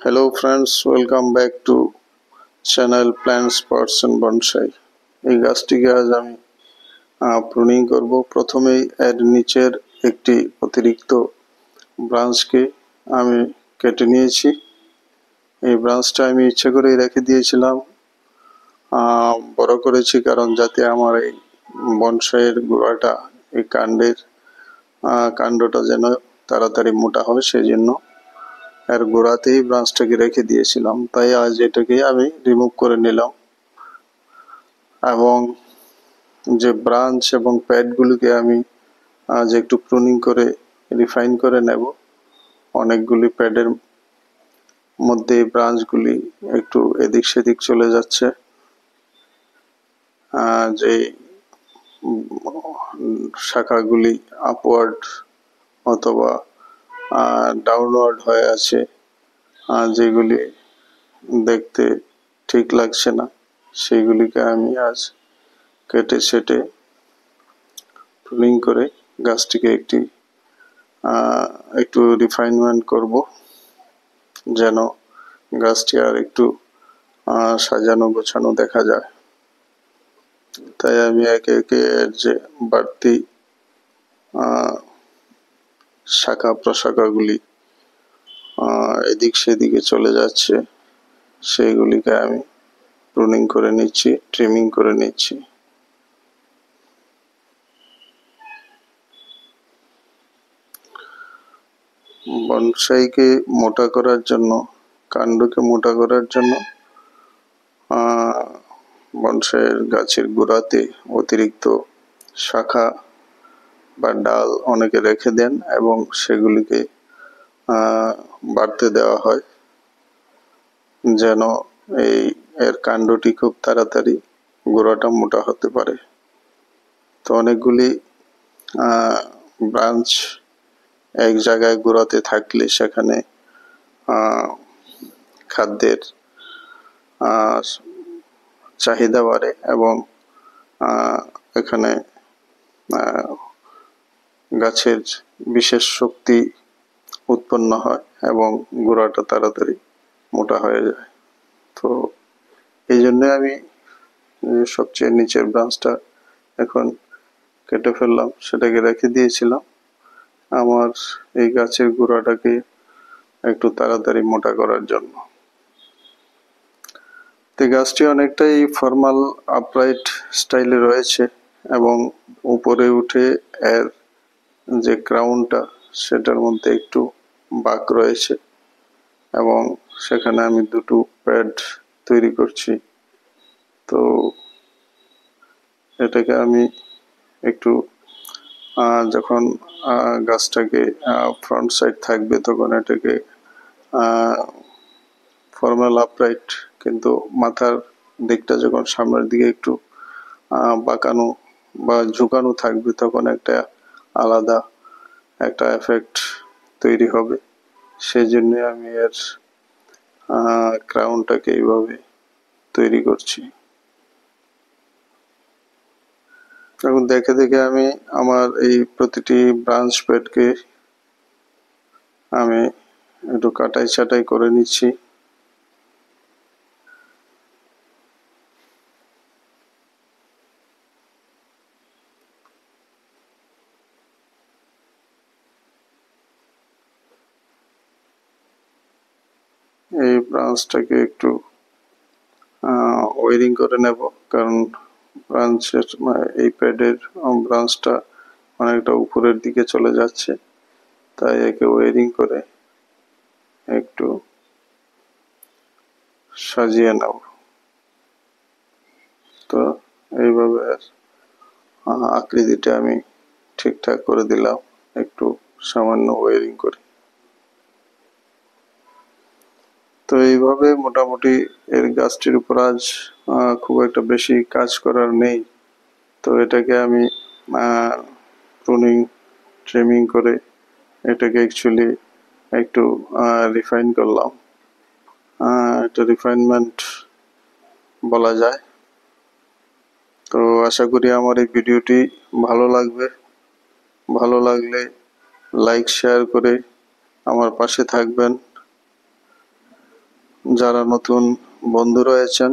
Hello friends, welcome back to channel Plants, Pots and Bonsai. এই গাছটিকে আজ আমি প্রুনিং করব। প্রথমেই এর নিচের একটি অতিরিক্ত ব্রাঞ্চকে আমি কেটে নিয়েছি। এই ব্রাঞ্চটা আমি ইচ্ছে করেই রেখে দিয়েছিলাম, বড় করেছি কারণ যাতে আমার এই বনসাইয়ের গোড়াটা, এই কাণ্ডটা যেন তাড়াতাড়ি মোটা হয়, সেই জন্য এর গোড়াতেই ব্রাঞ্চটাকে রেখে দিয়েছিলাম। তাই আজ এটাকে আমি রিমুভ করে নিলাম এবং যে ব্রাঞ্চ এবং প্যাডগুলিকে আমি আজ একটু প্রুনিং করে রিফাইন করে নেব। অনেকগুলি প্যাডের মধ্যে ব্রাঞ্চগুলি একটু এদিক সেদিক চলে যাচ্ছে, যে শাখাগুলি আপওয়ার্ড অথবা ডাউনওয়ার্ড হয়ে আছে, যেগুলি দেখতে ঠিক লাগছে না, সেইগুলিকে আমি আজ কেটে ছেটে প্রুনিং করে গাছটিকে একটু রিফাইনমেন্ট করব, যেন গাছটি আর একটু সাজানো গোছানো দেখা যায়। তাই আমি একে একে এর যে বাড়তি শাখা প্রশাখাগুলি এদিক সেদিকে চলে যাচ্ছে, সেইগুলিকে আমি প্রুনিং করে নিচ্ছি, ট্রিমিং করে নিচ্ছি। বনসাইকে মোটা করার জন্য, কাণ্ডকে মোটা করার জন্য বনসাইয়ের গাছের গোড়াতে অতিরিক্ত শাখা বা ডাল অনেকে রেখে দেন এবং সেগুলিকে বাড়তে দেওয়া হয়, যেন এর কাণ্ডটি খুব তাড়াতাড়ি গোড়াটা মোটা হতে পারে। তো অনেকগুলি ব্রাঞ্চ এক জায়গায় গোড়াতে থাকলে সেখানে খাদ্যের চাহিদা বাড়ে এবং এখানে গাছের বিশেষ শক্তি উৎপন্ন হয় এবং গোড়াটা তাড়াতাড়ি মোটা হয়ে যায়। তো এই জন্য আমি সবচেয়ে নিচের ব্রাঞ্চটা এখন কেটে ফেললাম, সেটাকে রেখে দিয়েছিলাম আমার এই গাছের গোড়াটাকে একটু তাড়াতাড়ি মোটা করার জন্য। তো গাছটি অনেকটাই ফর্মাল আপরাইট স্টাইলে রয়েছে এবং উপরে উঠে এর যে ক্রাউনটা, সেটার মধ্যে একটু বাঁক রয়েছে এবং সেখানে আমি দুটো প্যাড তৈরি করছি। তো এটাকে আমি একটু যখন গাছটাকে ফ্রন্ট সাইড থাকবে তখন এটাকে ফর্মাল আপরাইট, কিন্তু মাথার দিকটা যখন সামনের দিকে একটু বাঁকানো বা ঝুঁকানো থাকবে তখন একটা আলাদা একটা এফেক্ট তৈরি হবে। সেই জন্য আমি এর ক্রাউনটাকে এইভাবে তৈরি করছি। এখন দেখে দেখে আমি আমার এই প্রতিটি ব্রাঞ্চ প্যাডকে আমি একটু কাটাই ছাটাই করে নিচ্ছি। এই ব্রাঞ্চটাকে একটু ওয়ারিং করে নেব, কারণ ব্রাঞ্চের এই প্যাডের ব্রাঞ্চটা অনেকটা উপরের দিকে চলে যাচ্ছে, তাই একে ওয়ারিং করে একটু সাজিয়ে নেব। তো এইভাবে আকৃতিটা আমি ঠিকঠাক করে দিলাম একটু সামান্য ওয়ারিং করে। তো এইভাবে মোটামুটি এর গাছটির উপর আজ খুব একটা বেশি কাজ করার নেই। তো এটাকে আমি প্রুনিং ট্রিমিং করে এটাকে অ্যাকচুয়ালি একটু রিফাইন করলাম, এটা রিফাইনমেন্ট বলা যায়। তো আশা করি আমার এই ভিডিওটি ভালো লাগবে। ভালো লাগলে লাইক শেয়ার করে আমার পাশে থাকবেন। যারা নতুন বন্ধু রয়েছেন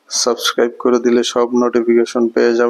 সাবস্ক্রাইব করে দিলে সব নোটিফিকেশন পেয়ে যাবেন।